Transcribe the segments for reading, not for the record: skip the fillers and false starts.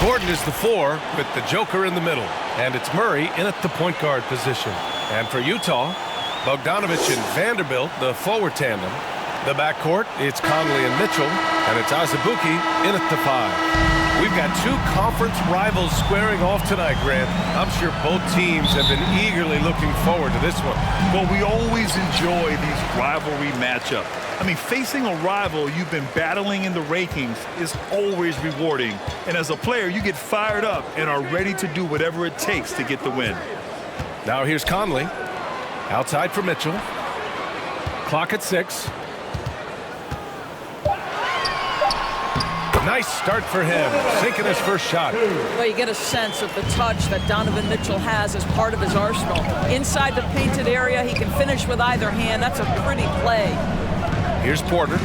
Gordon is the 4 with the Joker in the middle. And it's Murray in at the point guard position. And for Utah, Bogdanovich and Vanderbilt, the forward tandem. The backcourt, it's Conley and Mitchell. And it's Azubuike in at the 5. We've got two conference rivals squaring off tonight, Grant. I'm sure both teams have been eagerly looking forward to this one. Well, we always enjoy these rivalry matchups. I mean, facing a rival you've been battling in the rankings is always rewarding. And as a player, you get fired up and are ready to do whatever it takes to get the win. Now here's Conley. Outside for Mitchell. Clock at 6. Nice start for him, sinking his first shot. Well, you get a sense of the touch that Donovan Mitchell has as part of his arsenal. Inside the painted area, he can finish with either hand. That's a pretty play. Here's Porter.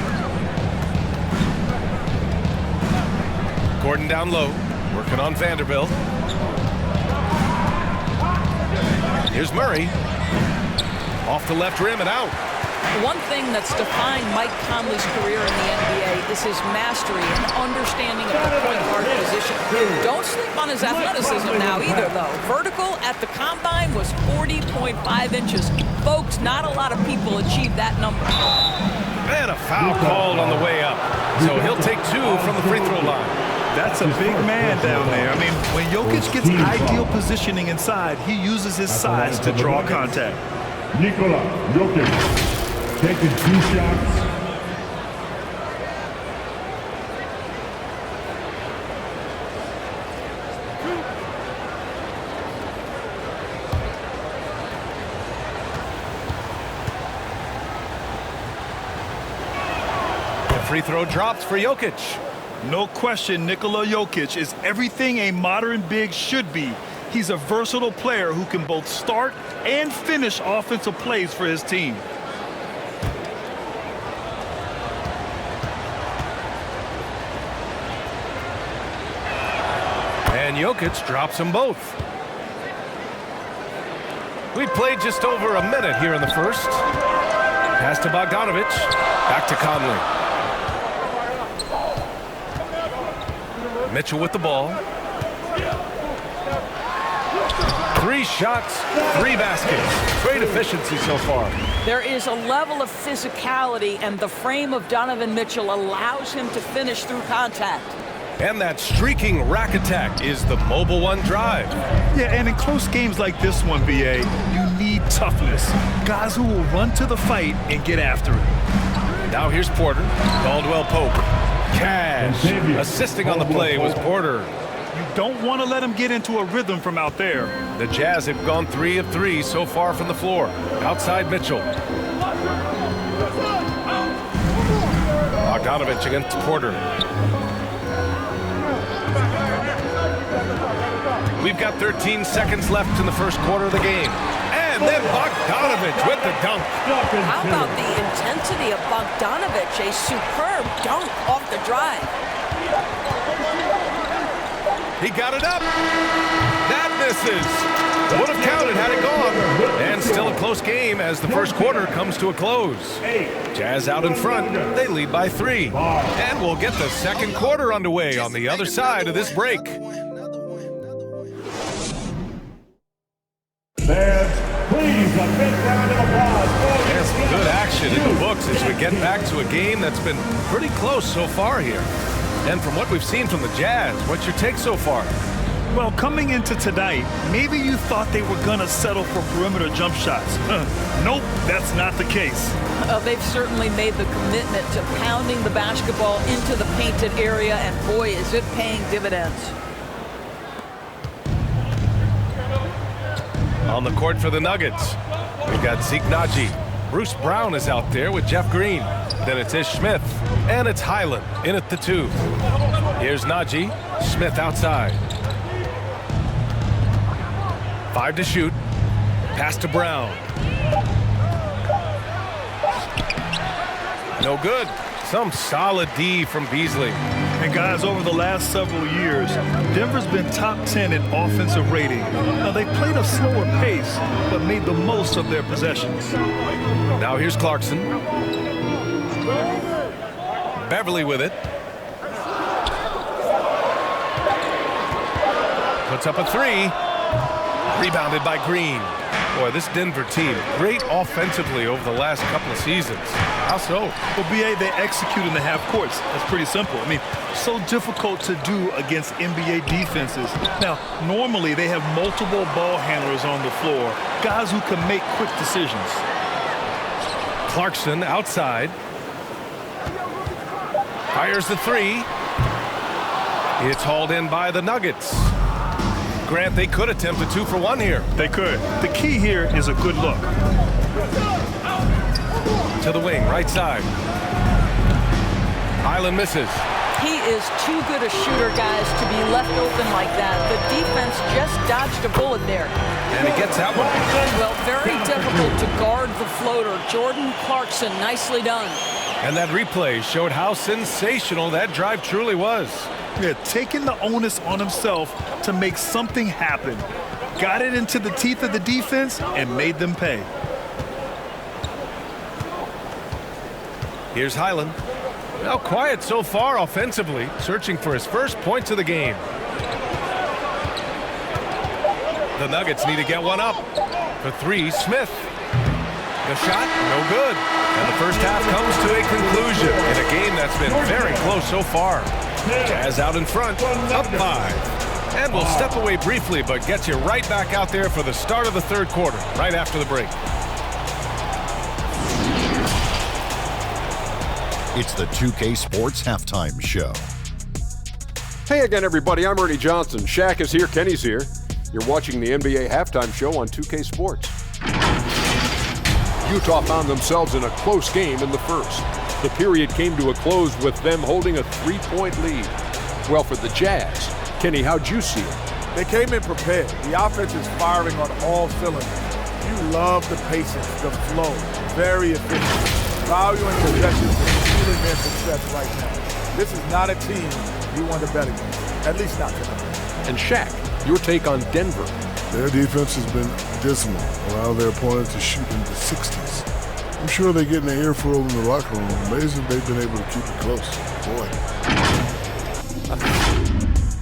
Gordon down low, working on Vanderbilt. Here's Murray. Off the left rim and out. One thing that's defined Mike Conley's career in the NBA is his mastery and understanding of the point guard position. Don't sleep on his athleticism now either, though. Vertical at the combine was 40.5 inches. Folks, not a lot of people achieve that number. And a foul called on the way up. So he'll take 2 from the free throw line. That's a big man down there. I mean, when Jokic gets ideal positioning inside, he uses his size to draw contact. Nikola Jokic. Taking 2 shots. The free throw drops for Jokic. No question, Nikola Jokic is everything a modern big should be. He's a versatile player who can both start and finish offensive plays for his team. And Jokic drops them both. We played just over a minute here in the first. Pass to Bogdanovich. Back to Conley. Mitchell with the ball. 3 shots, 3 baskets. Great efficiency so far. There is a level of physicality, and the frame of Donovan Mitchell allows him to finish through contact. And that streaking rack attack is the Mobile One drive. Yeah, and in close games like this one, BA, you need toughness. Guys who will run to the fight and get after it. Now here's Porter. Caldwell Pope. Cash. Assisting on the play was Porter. You don't want to let him get into a rhythm from out there. The Jazz have gone 3 of 3 so far from the floor. Outside Mitchell. Bogdanovich against Porter. We've got 13 seconds left in the first quarter of the game. And then Bogdanovich with the dunk. How about the intensity of Bogdanovich? A superb dunk off the drive. He got it up. That misses. Would have counted had it gone. And still a close game as the first quarter comes to a close. Jazz out in front. They lead by 3. And we'll get the second quarter underway on the other side of this break. Please, a big round of applause. And some good action in the books as we get back to a game that's been pretty close so far here. And from what we've seen from the Jazz, what's your take so far? Well, coming into tonight, maybe you thought they were going to settle for perimeter jump shots. Nope, that's not the case. They've certainly made the commitment to pounding the basketball into the painted area, and boy, is it paying dividends. On the court for the Nuggets, we've got Zeke Naji. Bruce Brown is out there with Jeff Green. Then it's Ish Smith, and it's Highland in at the 2. Here's Naji, Smith outside. 5 to shoot. Pass to Brown. No good. Some solid D from Beasley. And guys, over the last several years, Denver's been top 10 in offensive rating. Now, they played a slower pace, but made the most of their possessions. Now here's Clarkson. Beverly with it. Puts up a three. Rebounded by Green. Boy, this Denver team, great offensively over the last couple of seasons. How so? Well, BA, they execute in the half courts. That's pretty simple. I mean, so difficult to do against NBA defenses. Now, normally they have multiple ball handlers on the floor, guys who can make quick decisions. Clarkson outside. Fires the three. It's hauled in by the Nuggets. Grant, they could attempt a 2-for-1 here. They could. The key here is a good look. To the wing, right side. Highland misses. He is too good a shooter, guys, to be left open like that. The defense just dodged a bullet there. And he gets that one. Well, very difficult to guard the floater. Jordan Clarkson, nicely done. And that replay showed how sensational that drive truly was. Yeah, taking the onus on himself to make something happen. Got it into the teeth of the defense and made them pay. Here's Highland. Well, quiet so far offensively, searching for his first points of the game. The Nuggets need to get one up. For three, Smith. The shot, no good. And the first half comes to a conclusion in a game that's been very close so far. Jazz out in front, up 5. And we'll step away briefly, but get you right back out there for the start of the third quarter, right after the break. It's the 2K Sports Halftime Show. Hey again, everybody. I'm Ernie Johnson. Shaq is here. Kenny's here. You're watching the NBA Halftime Show on 2K Sports. Utah found themselves in a close game in the first. The period came to a close with them holding a 3-point lead. Well, for the Jazz, Kenny, how'd you see it? They came in prepared. The offense is firing on all cylinders. You love the patience, the flow. Very efficient. Valuing possessions is fueling their success right now. This is not a team you want to bet against. At least not tonight. And Shaq, your take on Denver. Their defense has been dismal, allow their opponents to shoot in the 60s. I'm sure they're getting an earful in the locker room. Amazing they've been able to keep it close. Boy.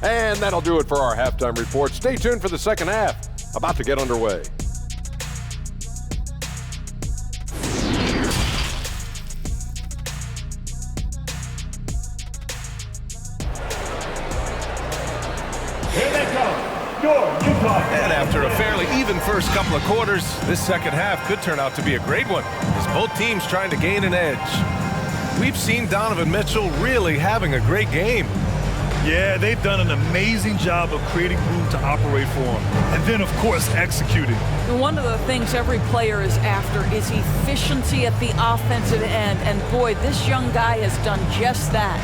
And that'll do it for our halftime report. Stay tuned for the second half. About to get underway. Here they come. Your Utah. And after a fairly even first couple of quarters, this second half could turn out to be a great one, as both teams trying to gain an edge. We've seen Donovan Mitchell really having a great game. Yeah, they've done an amazing job of creating room to operate for him. And then, of course, executing. One of the things every player is after is efficiency at the offensive end. And boy, this young guy has done just that.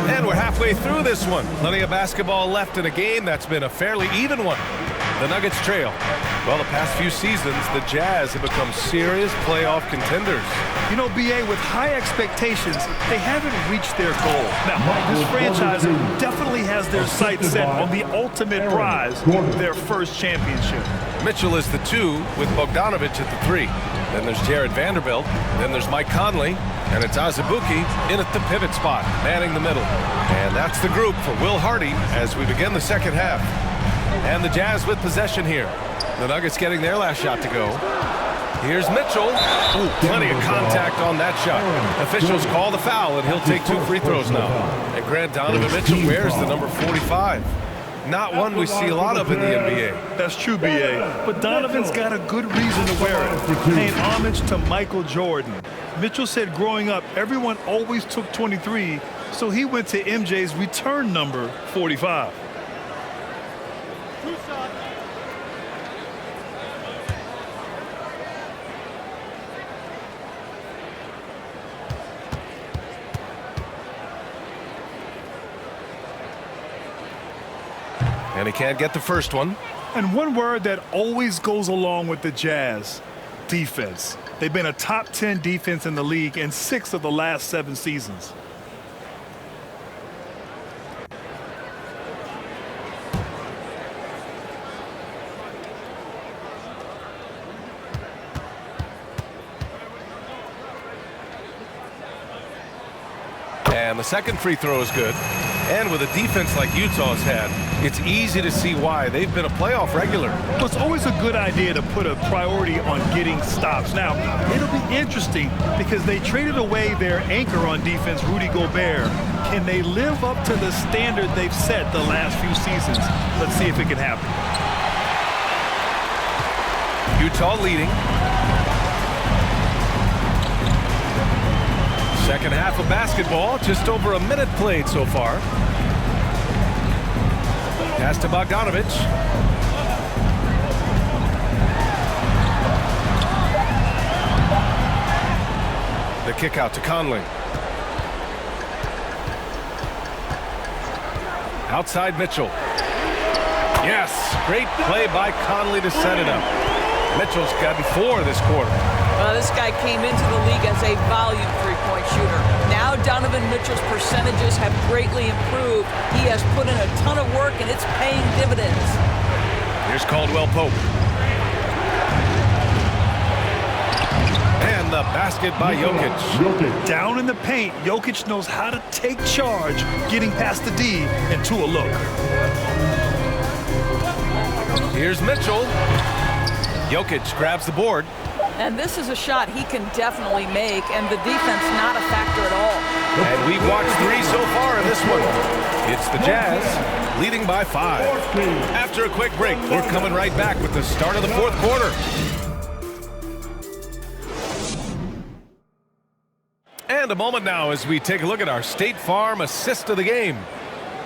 And we're halfway through this one. Plenty of basketball left in a game that's been a fairly even one. The Nuggets trail. Well, the past few seasons, the Jazz have become serious playoff contenders. You know, BA, with high expectations, they haven't reached their goal. Now, this franchise definitely has their sights set on the ultimate prize, their first championship. Mitchell is the 2 with Bogdanovich at the 3. Then there's Jared Vanderbilt. Then there's Mike Conley. And it's Azubuike in at the pivot spot, manning the middle. And that's the group for Will Hardy as we begin the second half. And the Jazz with possession here. The Nuggets getting their last shot to go. Here's Mitchell. Ooh, plenty of contact on that shot. Officials call the foul, and he'll take 2 free throws now. And Grant, Donovan Mitchell wears the number 45. Not one we see a lot of in the NBA. That's true, BA. But Donovan's got a good reason to wear it. Paying homage to Michael Jordan. Mitchell said growing up, everyone always took 23, so he went to MJ's return number 45. And he can't get the first one. And one word that always goes along with the Jazz, defense. They've been a top 10 defense in the league in 6 of the last 7 seasons. And the second free throw is good. And with a defense like Utah's had, it's easy to see why. They've been a playoff regular. Well, it's always a good idea to put a priority on getting stops. Now, it'll be interesting because they traded away their anchor on defense, Rudy Gobert. Can they live up to the standard they've set the last few seasons? Let's see if it can happen. Utah leading. Second half of basketball, just over a minute played so far. Pass to Bogdanovic. The kick out to Conley. Outside Mitchell. Yes, great play by Conley to set it up. Mitchell's gotten 4 this quarter. This guy came into the league as a volume three-point shooter. Now Donovan Mitchell's percentages have greatly improved. He has put in a ton of work, and it's paying dividends. Here's Caldwell Pope. And the basket by Jokic. Down in the paint, Jokic knows how to take charge, getting past the D and to a look. Here's Mitchell. Jokic grabs the board. And this is a shot he can definitely make, and the defense not a factor at all. And we've watched 3 so far in this one. It's the Jazz leading by 5. After a quick break, we're coming right back with the start of the 4th quarter. And a moment now as we take a look at our State Farm assist of the game.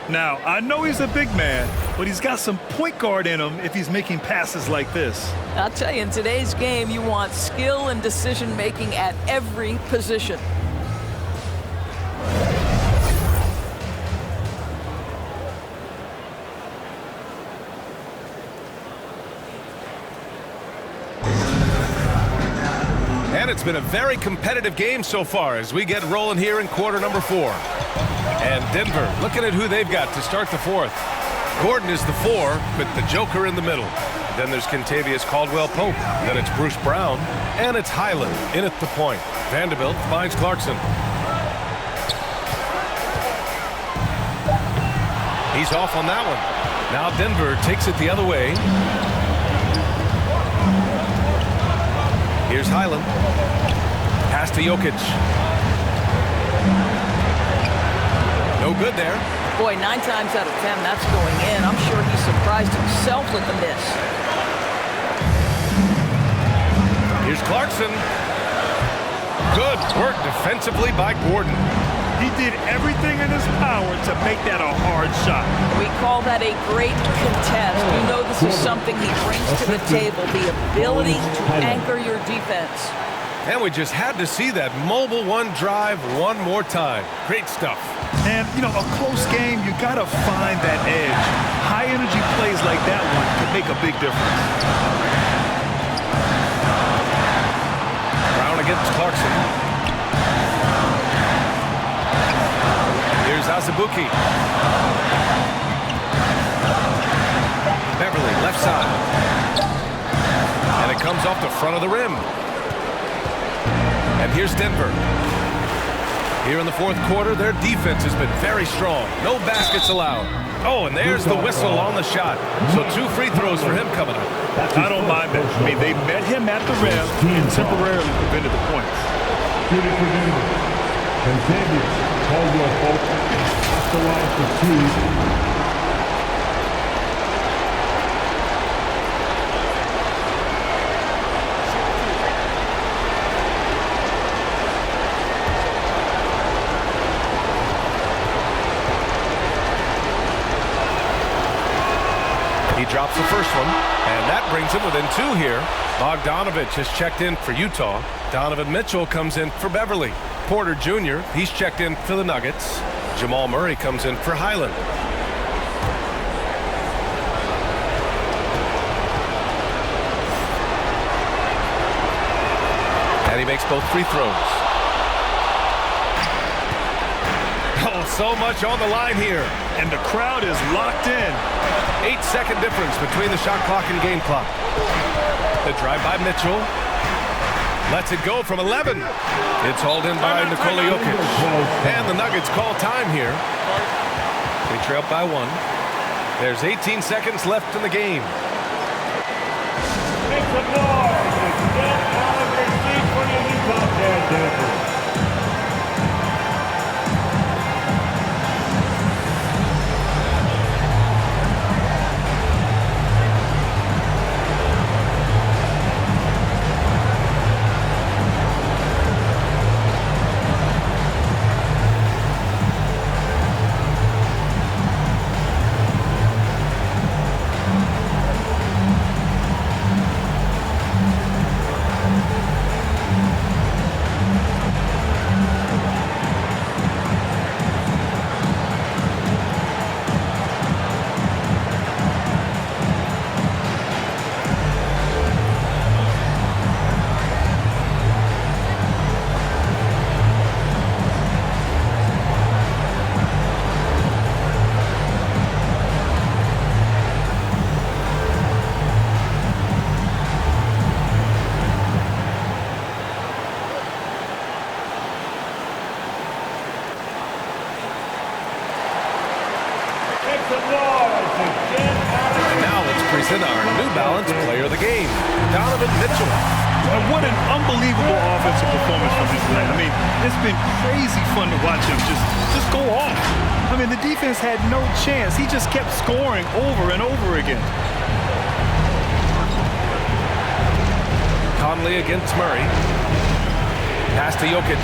Now, I know he's a big man, but he's got some point guard in him if he's making passes like this. I'll tell you, in today's game, you want skill and decision-making at every position. And it's been a very competitive game so far as we get rolling here in quarter number 4. And Denver looking at who they've got to start the 4th. Gordon is the 4 with the Joker in the middle. Then there's Kentavious Caldwell-Pope. Then it's Bruce Brown. And it's Highland in at the point. Vanderbilt finds Clarkson. He's off on that one. Now Denver takes it the other way. Here's Highland. Pass to Jokic. No good there. Boy, 9 times out of 10, that's going in. I'm sure he's surprised himself with the miss. Here's Clarkson. Good work defensively by Gordon. He did everything in his power to make that a hard shot. We call that a great contest. You know this is something he brings to the table, the ability to anchor your defense. And we just had to see that mobile one drive one more time. Great stuff. And, you know, a close game, you got to find that edge. High-energy plays like that one can make a big difference. Brown against Clarkson. Here's Azubuike. Beverly, left side. And it comes off the front of the rim. And here's Denver. Here in the 4th quarter, their defense has been very strong. No baskets allowed. Oh, and there's the whistle on the shot. So 2 free throws for him coming up. I don't mind that. I mean, they met him at the rim and temporarily prevented the points. Shooting for Denver. Kentavious Caldwell-Pope off the line for 2. Drops the first one, and that brings him within 2 here. Bogdanovic has checked in for Utah. Donovan Mitchell comes in for Beverly. Porter Jr., he's checked in for the Nuggets. Jamal Murray comes in for Highland. And he makes both free throws. Oh, so much on the line here. And the crowd is locked in. 8-second difference between the shot clock and game clock. The drive by Mitchell. Lets it go from 11. It's hauled in by Nikola Jokic. And the Nuggets call time here. They trail by 1. There's 18 seconds left in the game. Make some noise. Get out of your seat for the Utah Jazz dancers. Now let's present our New Balance Player of the Game, Donovan Mitchell. And what an unbelievable offensive performance from his man. I mean, it's been crazy fun to watch him just go off. I mean, the defense had no chance. He just kept scoring over and over again. Conley against Murray. Pass to Jokic.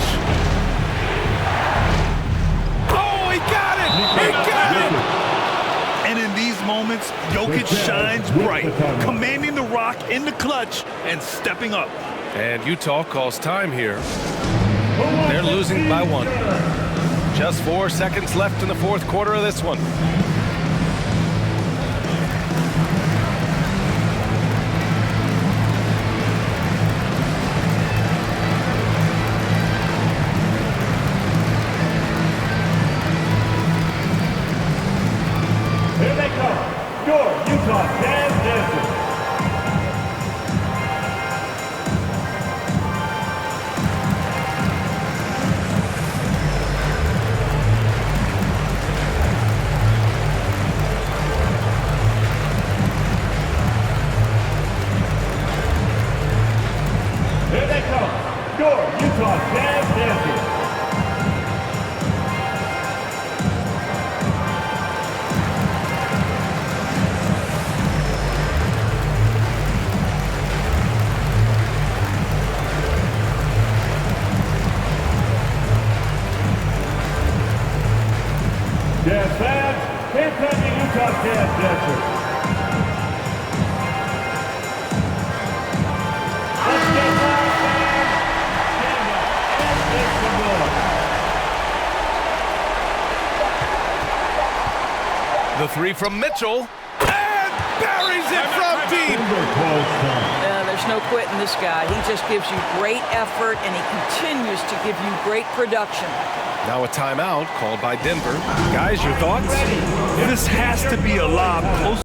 Oh, he got it! He got it! And in these moments, Jokic shines bright, commanding the rock in the clutch and stepping up. And Utah calls time here. They're losing by 1. Just 4 seconds left in the fourth quarter of this one. Here they come. Your Utah Jazz dancers. Here they come. Your Utah Jazz dancers. Jazz fans, can't tell the Utah Jazz dancers. Let's get loud, fans. Stand up and make some noise. The 3 from Mitchell. And buries it from deep. There's no quitting this guy. He just gives you great effort, and he continues to give you great production. Now a timeout called by Denver. Guys, your thoughts? This has to be a lob close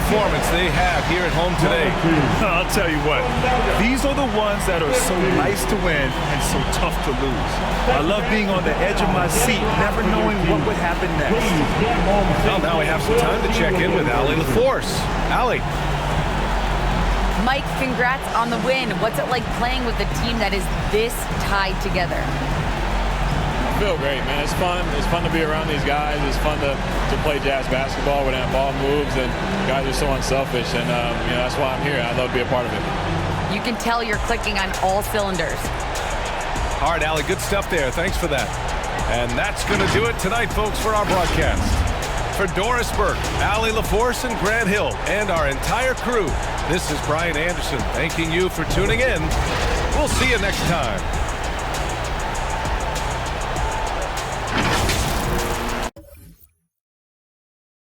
performance they have here at home today. I'll tell you what, these are the ones that are so nice to win and so tough to lose. I love being on the edge of my seat, never knowing what would happen next. Well, now we have some time to check in with Allie LaForce. Allie. Mike, congrats on the win. What's it like playing with a team that is this tied together? I feel great, man. It's fun. It's fun to be around these guys. It's fun to play Jazz basketball when that ball moves and guys are so unselfish. And, that's why I'm here. I love to be a part of it. You can tell you're clicking on all cylinders. All right, Allie, good stuff there. Thanks for that. And that's going to do it tonight, folks, for our broadcast. For Doris Burke, Allie LaForce, and Grant Hill, and our entire crew, this is Brian Anderson thanking you for tuning in. We'll see you next time.